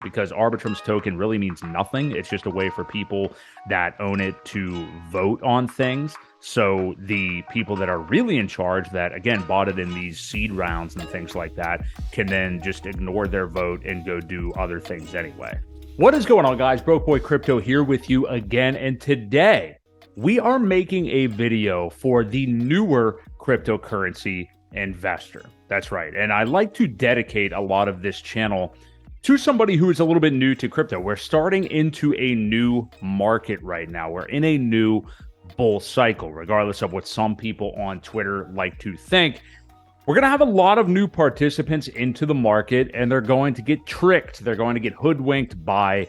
because Arbitrum's token really means nothing. It's just a way for people that own it to vote on things. So the people that are really in charge, that again bought it in these seed rounds and things like that, can then just ignore their vote and go do other things anyway. What is going on, guys? Boi Crypto here with you again, and today we are making a video for the newer cryptocurrency investor. That's right. And I like to dedicate a lot of this channel to somebody who is a little bit new to crypto. We're starting into a new market right now. We're in a new bull cycle, regardless of what some people on Twitter like to think. We're going to have a lot of new participants into the market, and they're going to get tricked. They're going to get hoodwinked by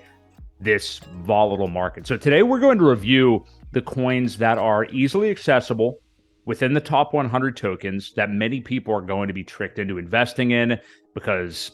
this volatile market. So today we're going to review the coins that are easily accessible within the top 100 tokens that many people are going to be tricked into investing in because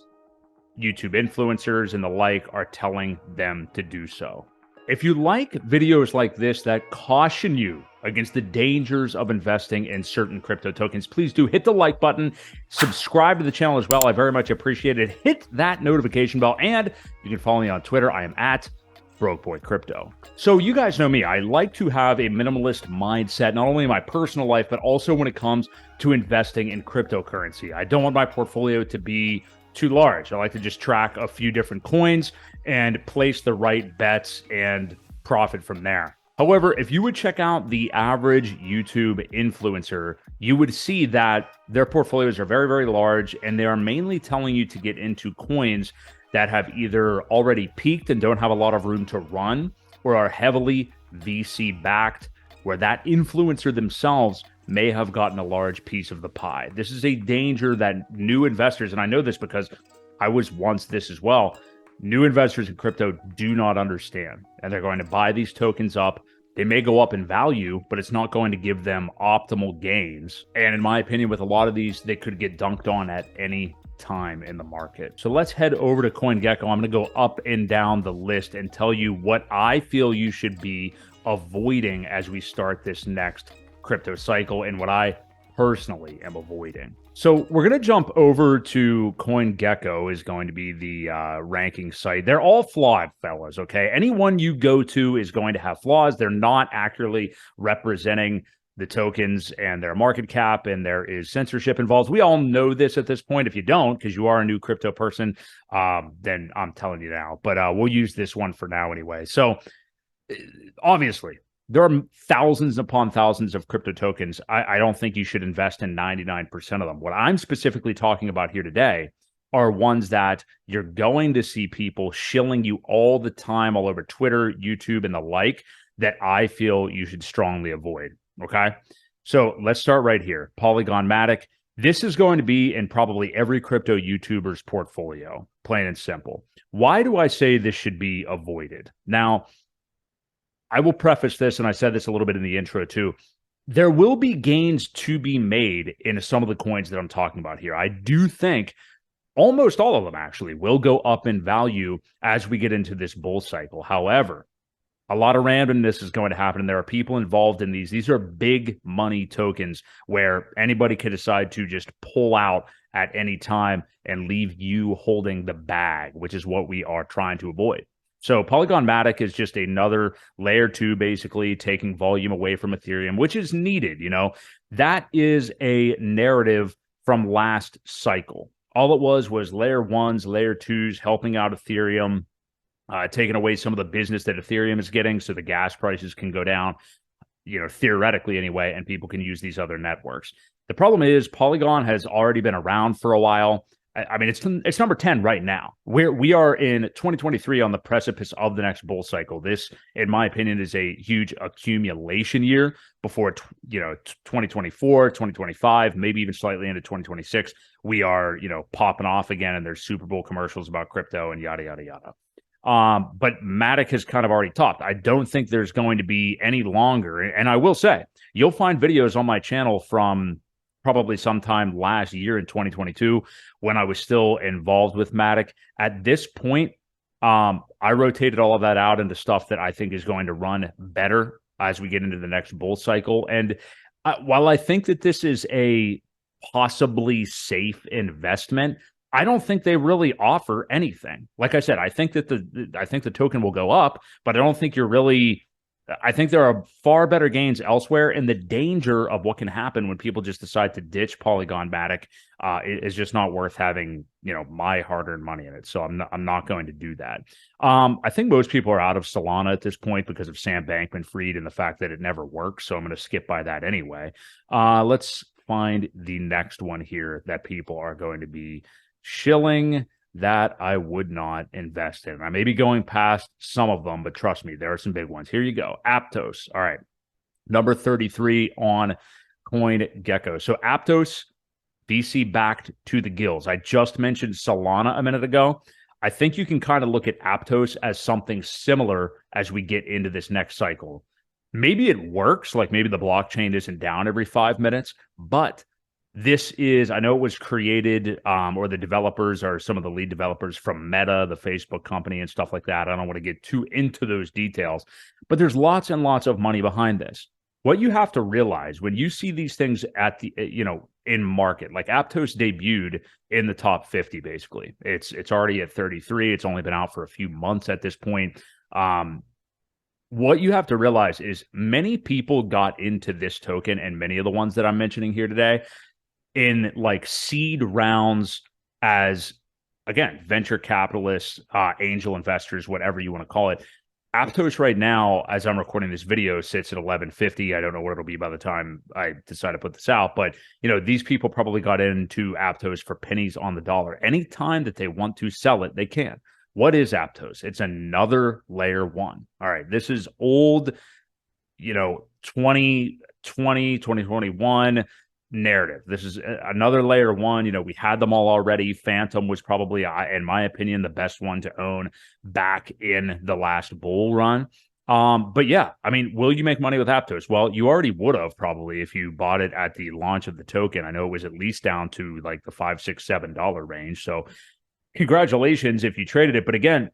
YouTube influencers and the like are telling them to do so. If you like videos like this that caution you against the dangers of investing in certain crypto tokens, please do hit the like button, subscribe to the channel as well. I very much appreciate it. Hit that notification bell, and you can follow me on Twitter. I am at Boi Crypto. So you guys know me. I like to have a minimalist mindset, not only in my personal life, but also when it comes to investing in cryptocurrency. I don't want my portfolio to be too large. I like to just track a few different coins and place the right bets and profit from there. However, if you would check out the average YouTube influencer, you would see that their portfolios are very, very large, and they are mainly telling you to get into coins that have either already peaked and don't have a lot of room to run, or are heavily VC backed, where that influencer themselves may have gotten a large piece of the pie. This is a danger that new investors, and I know this because I was once this as well, new investors in crypto do not understand. And they're going to buy these tokens up. They may go up in value, but it's not going to give them optimal gains. And in my opinion, with a lot of these, they could get dunked on at any time in the market. So let's head over to CoinGecko. I'm going to go up and down the list and tell you what I feel you should be avoiding as we start this next crypto cycle, and what I personally am avoiding. So we're going to jump over to CoinGecko, is going to be the ranking site. They're all flawed, fellas, okay? Anyone you go to is going to have flaws. They're not accurately representing the tokens and their market cap, and there is censorship involved. We all know this at this point. If you don't, because you are a new crypto person, then I'm telling you now. But we'll use this one for now anyway. So obviously, there are thousands upon thousands of crypto tokens. I don't think you should invest in 99% of them. What I'm specifically talking about here today are ones that you're going to see people shilling you all the time, all over Twitter, YouTube, and the like, that I feel you should strongly avoid. Okay, so let's start right here. Polygon MATIC. This is going to be in probably every crypto YouTuber's portfolio, plain and simple. Why do I say this should be avoided? Now, I will preface this, and I said this a little bit in the intro too. There will be gains to be made in some of the coins that I'm talking about here. I do think almost all of them actually will go up in value as we get into this bull cycle. However, a lot of randomness is going to happen, and there are people involved in these. These are big money tokens where anybody could decide to just pull out at any time and leave you holding the bag, which is what we are trying to avoid. So Polygon MATIC is just another layer 2, basically taking volume away from Ethereum, which is needed. You know, that is a narrative from last cycle. All it was layer 1s, layer 2s helping out Ethereum, taking away some of the business that Ethereum is getting so the gas prices can go down, you know, theoretically anyway, and people can use these other networks. The problem is Polygon has already been around for a while. I mean, it's number 10 right now. We are in 2023 on the precipice of the next bull cycle. This, in my opinion, is a huge accumulation year before, 2024, 2025, maybe even slightly into 2026. We are, popping off again, and there's Super Bowl commercials about crypto and yada, yada, yada. But MATIC has kind of already topped. I don't think there's going to be any longer. And I will say, you'll find videos on my channel from probably sometime last year in 2022 when I was still involved with MATIC. At this point, I rotated all of that out into stuff that I think is going to run better as we get into the next bull cycle. And while I think that this is a possibly safe investment, I don't think they really offer anything. Like I said, I think the token will go up, but I don't think you're really. I think there are far better gains elsewhere, and the danger of what can happen when people just decide to ditch Polygon MATIC is just not worth having, my hard-earned money in it. So I'm not going to do that. I think most people are out of Solana at this point because of Sam Bankman-Fried and the fact that it never works. So I'm going to skip by that anyway. Let's find the next one here that people are going to be shilling that I would not invest in. I may be going past some of them, but trust me, there are some big ones. Here you go. Aptos. All right. Number 33 on CoinGecko. So Aptos, VC backed to the gills. I just mentioned Solana a minute ago. I think you can kind of look at Aptos as something similar as we get into this next cycle. Maybe it works, like maybe the blockchain isn't down every 5 minutes, but this is, I know it was created, or the developers are some of the lead developers from Meta, the Facebook company, and stuff like that. I don't want to get too into those details, but there's lots and lots of money behind this. What you have to realize when you see these things at the, in market, like Aptos debuted in the top 50, basically. It's already at 33. It's only been out for a few months at this point. What you have to realize is many people got into this token, and many of the ones that I'm mentioning here today, in like seed rounds as, again, venture capitalists, angel investors, whatever you want to call it. Aptos right now, as I'm recording this video, sits at 1150. I don't know what it'll be by the time I decide to put this out, but these people probably got into Aptos for pennies on the dollar. Anytime that they want to sell it, they can. What is Aptos? It's another layer one. All right, this is old, 2020, 2021 narrative. This is another layer one. We had them all already. Phantom was probably, in my opinion, the best one to own back in the last bull run. But yeah, I mean, will you make money with Aptos? Well, you already would have probably if you bought it at the launch of the token. I know it was at least down to like the $5, $6, $7 range. So congratulations if you traded it. But again,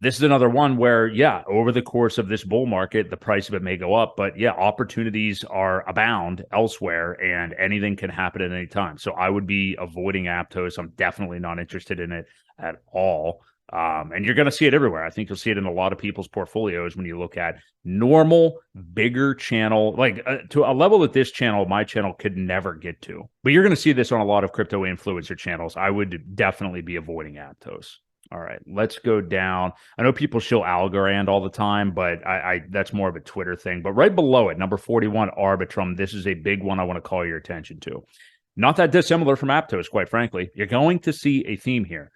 this is another one where, yeah, over the course of this bull market, the price of it may go up, but yeah, opportunities are abound elsewhere and anything can happen at any time. So I would be avoiding Aptos. I'm definitely not interested in it at all. And you're going to see it everywhere. I think you'll see it in a lot of people's portfolios when you look at normal, bigger channel, like to a level that this channel, my channel, could never get to. But you're going to see this on a lot of crypto influencer channels. I would definitely be avoiding Aptos. All right, let's go down. I know people show Algorand all the time, but I that's more of a Twitter thing. But right below it, number 41, Arbitrum. This is a big one I want to call your attention to. Not that dissimilar from Aptos, quite frankly. You're going to see a theme here.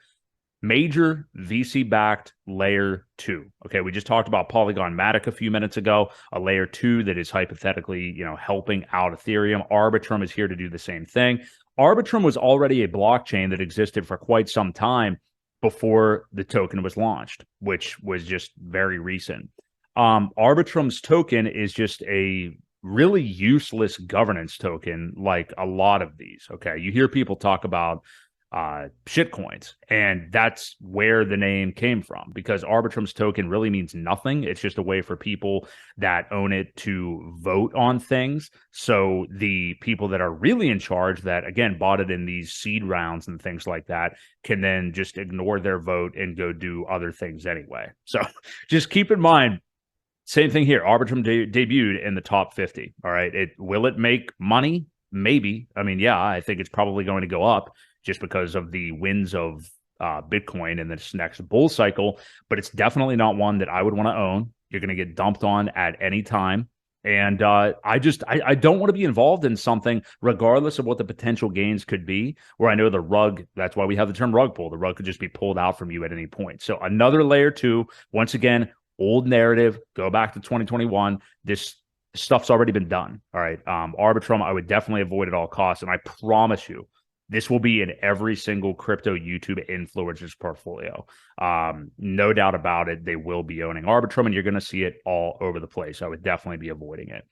Major VC-backed layer 2. Okay, we just talked about Polygon MATIC a few minutes ago, a layer 2 that is hypothetically, helping out Ethereum. Arbitrum is here to do the same thing. Arbitrum was already a blockchain that existed for quite some time before the token was launched, which was just very recent. Arbitrum's token is just a really useless governance token, like a lot of these. Okay, you hear people talk about shitcoins, and that's where the name came from, because Arbitrum's token really means nothing. It's just a way for people that own it to vote on things. So the people that are really in charge, that again bought it in these seed rounds and things like that, can then just ignore their vote and go do other things anyway. So just keep in mind, same thing here. Arbitrum debuted in the top 50. All right, will it make money? Maybe. I mean, yeah, I think it's probably going to go up, just because of the winds of Bitcoin in this next bull cycle. But it's definitely not one that I would want to own. You're going to get dumped on at any time. And I don't want to be involved in something, regardless of what the potential gains could be, where I know the rug, that's why we have the term rug pull. The rug could just be pulled out from you at any point. So another layer 2, once again, old narrative, go back to 2021. This stuff's already been done. All right. Arbitrum, I would definitely avoid at all costs. And I promise you, this will be in every single crypto YouTube influencer's portfolio. No doubt about it. They will be owning Arbitrum, and you're going to see it all over the place. I would definitely be avoiding it.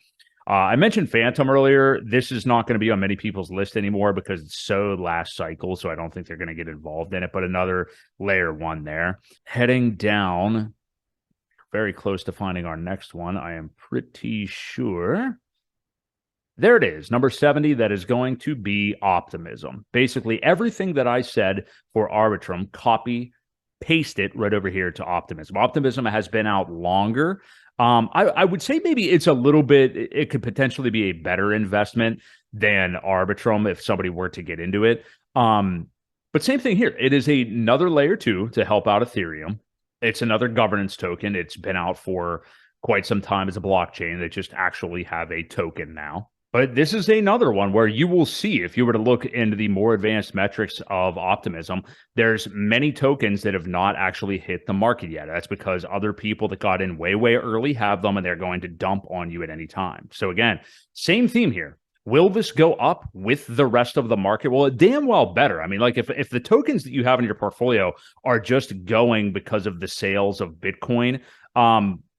I mentioned Phantom earlier. This is not going to be on many people's list anymore because it's so last cycle, so I don't think they're going to get involved in it, but another layer 1 there. Heading down, very close to finding our next one. I am pretty sure There it is, number 70. That is going to be Optimism. Basically, everything that I said for Arbitrum, copy, paste it right over here to Optimism. Optimism has been out longer. I would say maybe it's a little bit, it could potentially be a better investment than Arbitrum if somebody were to get into it. But same thing here. It is another layer 2 to help out Ethereum. It's another governance token. It's been out for quite some time as a blockchain. They just actually have a token now. But this is another one where you will see, if you were to look into the more advanced metrics of Optimism, there's many tokens that have not actually hit the market yet. That's because other people that got in way, way early have them, and they're going to dump on you at any time. So again, same theme here. Will this go up with the rest of the market? Well, it damn well better. I mean, like if the tokens that you have in your portfolio are just going because of the sales of Bitcoin,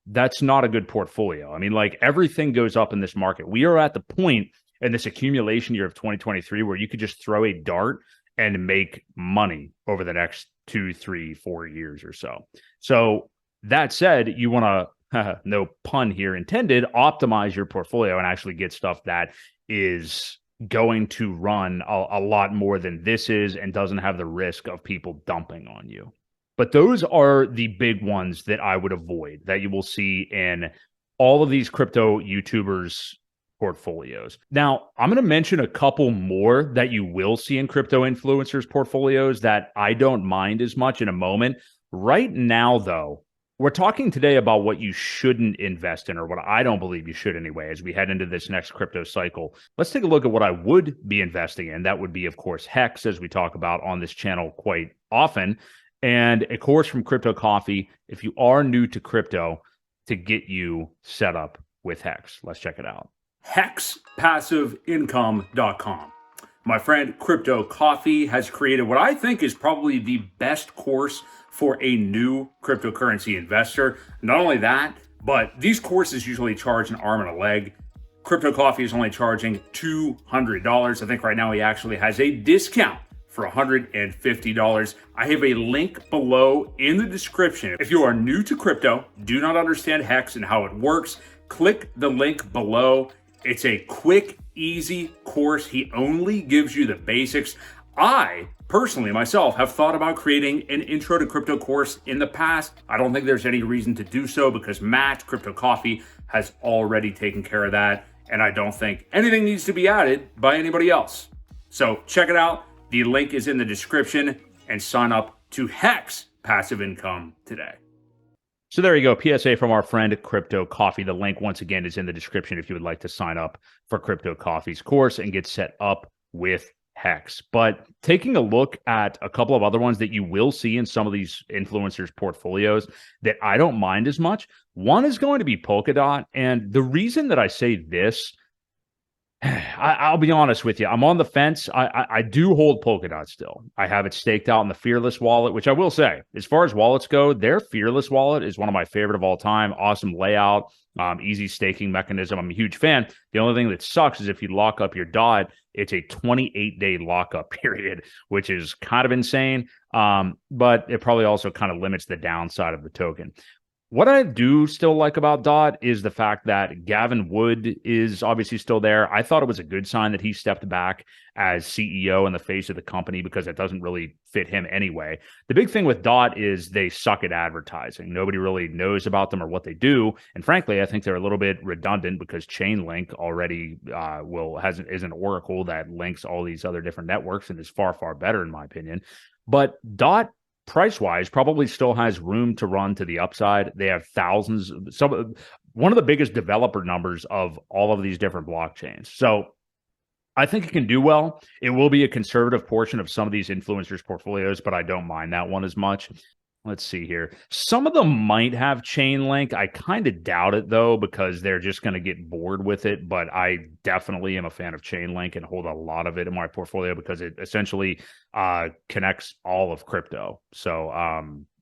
that's not a good portfolio. I mean, like everything goes up in this market. We are at the point in this accumulation year of 2023 where you could just throw a dart and make money over the next 2, 3, 4 years or so. So that said, you want to, no pun here intended, optimize your portfolio and actually get stuff that is going to run a lot more than this is and doesn't have the risk of people dumping on you. But those are the big ones that I would avoid, that you will see in all of these crypto YouTubers' portfolios. Now, I'm going to mention a couple more that you will see in crypto influencers' portfolios that I don't mind as much in a moment. Right now, though, we're talking today about what you shouldn't invest in, or what I don't believe you should anyway, as we head into this next crypto cycle. Let's take a look at what I would be investing in. That would be, of course, Hex, as we talk about on this channel quite often. And a course from Crypto Coffee, if you are new to crypto, to get you set up with Hex. Let's check it out. HexPassiveIncome.com. My friend Crypto Coffee has created what I think is probably the best course for a new cryptocurrency investor. Not only that, but these courses usually charge an arm and a leg. Crypto Coffee is only charging $200. I think right now he actually has a discount for $150. I have a link below in the description. If you are new to crypto, do not understand Hex and how it works, click the link below. It's a quick, easy course. He only gives you the basics. I personally, myself, have thought about creating an intro to crypto course in the past. I don't think there's any reason to do so because Matt, Crypto Coffee, has already taken care of that. And I don't think anything needs to be added by anybody else. So check it out. The link is in the description, and sign up to Hex Passive Income today. So there you go. PSA from our friend Crypto Coffee. The link, once again, is in the description if you would like to sign up for Crypto Coffee's course and get set up with Hex. But taking a look at a couple of other ones that you will see in some of these influencers' portfolios that I don't mind as much. One is going to be Polkadot. And the reason that I say this, I'll be honest with you. I'm on the fence. I do hold Polkadot still. I have it staked out in the Fearless wallet, which I will say, as far as wallets go, their Fearless wallet is one of my favorite of all time. Awesome layout, easy staking mechanism. I'm a huge fan. The only thing that sucks is if you lock up your DOT, it's a 28-day lockup period, which is kind of insane. But it probably also kind of limits the downside of the token. What I do still like about DOT is the fact that Gavin Wood is obviously still there. I thought it was a good sign that he stepped back as CEO and the face of the company because it doesn't really fit him anyway. The big thing with DOT is they suck at advertising. Nobody really knows about them or what they do. And frankly, I think they're a little bit redundant because Chainlink already is an oracle that links all these other different networks and is far, far better in my opinion. But DOT, price-wise, probably still has room to run to the upside. They have thousands, one of the biggest developer numbers of all of these different blockchains. So I think it can do well. It will be a conservative portion of some of these influencers' portfolios, but I don't mind that one as much. Let's see here. Some of them might have Chainlink. I kind of doubt it, though, because they're just going to get bored with it. But I definitely am a fan of Chainlink and hold a lot of it in my portfolio because it essentially connects all of crypto. So,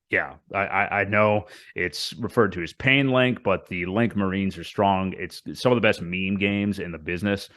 yeah, I know it's referred to as Painlink, but the Link Marines are strong. It's some of the best meme games in the business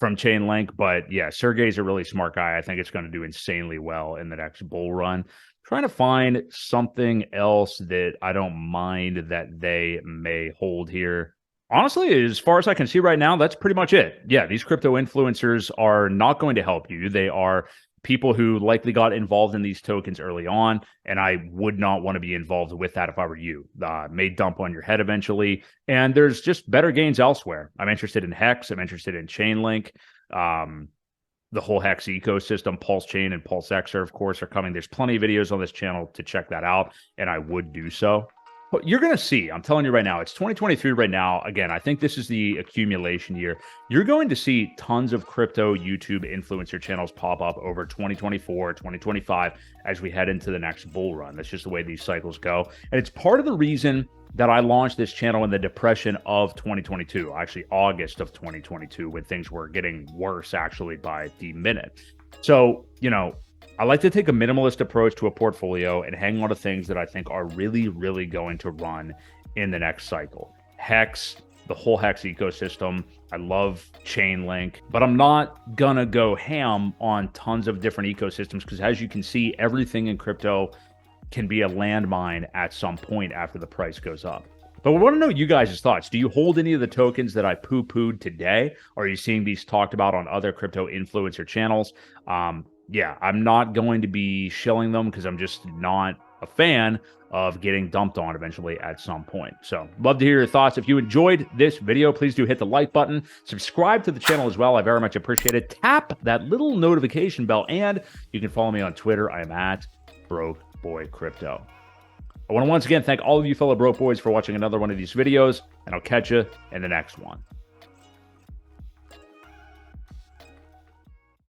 from Chainlink. But, yeah, Sergey's a really smart guy. I think it's going to do insanely well in the next bull run. Trying to find something else that I don't mind that they may hold here. Honestly, as far as I can see right now, that's pretty much it. Yeah, these crypto influencers are not going to help you. They are people who likely got involved in these tokens early on, and I would not want to be involved with that if I were you. May dump on your head eventually, and there's just better gains elsewhere. I'm interested in Hex. I'm interested in Chainlink. The whole Hex ecosystem, Pulse Chain and Pulse Xer, of course, are coming. There's plenty of videos on this channel to check that out, and I would do so. But you're going to see, I'm telling you right now, it's 2023 right now. Again, I think this is the accumulation year. You're going to see tons of crypto YouTube influencer channels pop up over 2024, 2025 as we head into the next bull run. That's just the way these cycles go. And it's part of the reason that I launched this channel in the depression of 2022, actually August of 2022, when things were getting worse actually by the minute. So, you know, I like to take a minimalist approach to a portfolio and hang on to things that I think are really, really going to run in the next cycle. Hex, the whole Hex ecosystem. I love Chainlink, but I'm not gonna go ham on tons of different ecosystems because, as you can see, everything in crypto can be a landmine at some point after the price goes up. But we want to know you guys' thoughts. Do you hold any of the tokens that I poo-pooed today? Or are you seeing these talked about on other crypto influencer channels? Yeah, I'm not going to be shilling them because I'm just not a fan of getting dumped on eventually at some point. So love to hear your thoughts. If you enjoyed this video, please do hit the like button. Subscribe to the channel as well. I very much appreciate it. Tap that little notification bell, and you can follow me on Twitter. I am at Boi Crypto. I want to once again thank all of you fellow broke boys for watching another one of these videos, and I'll catch you in the next one.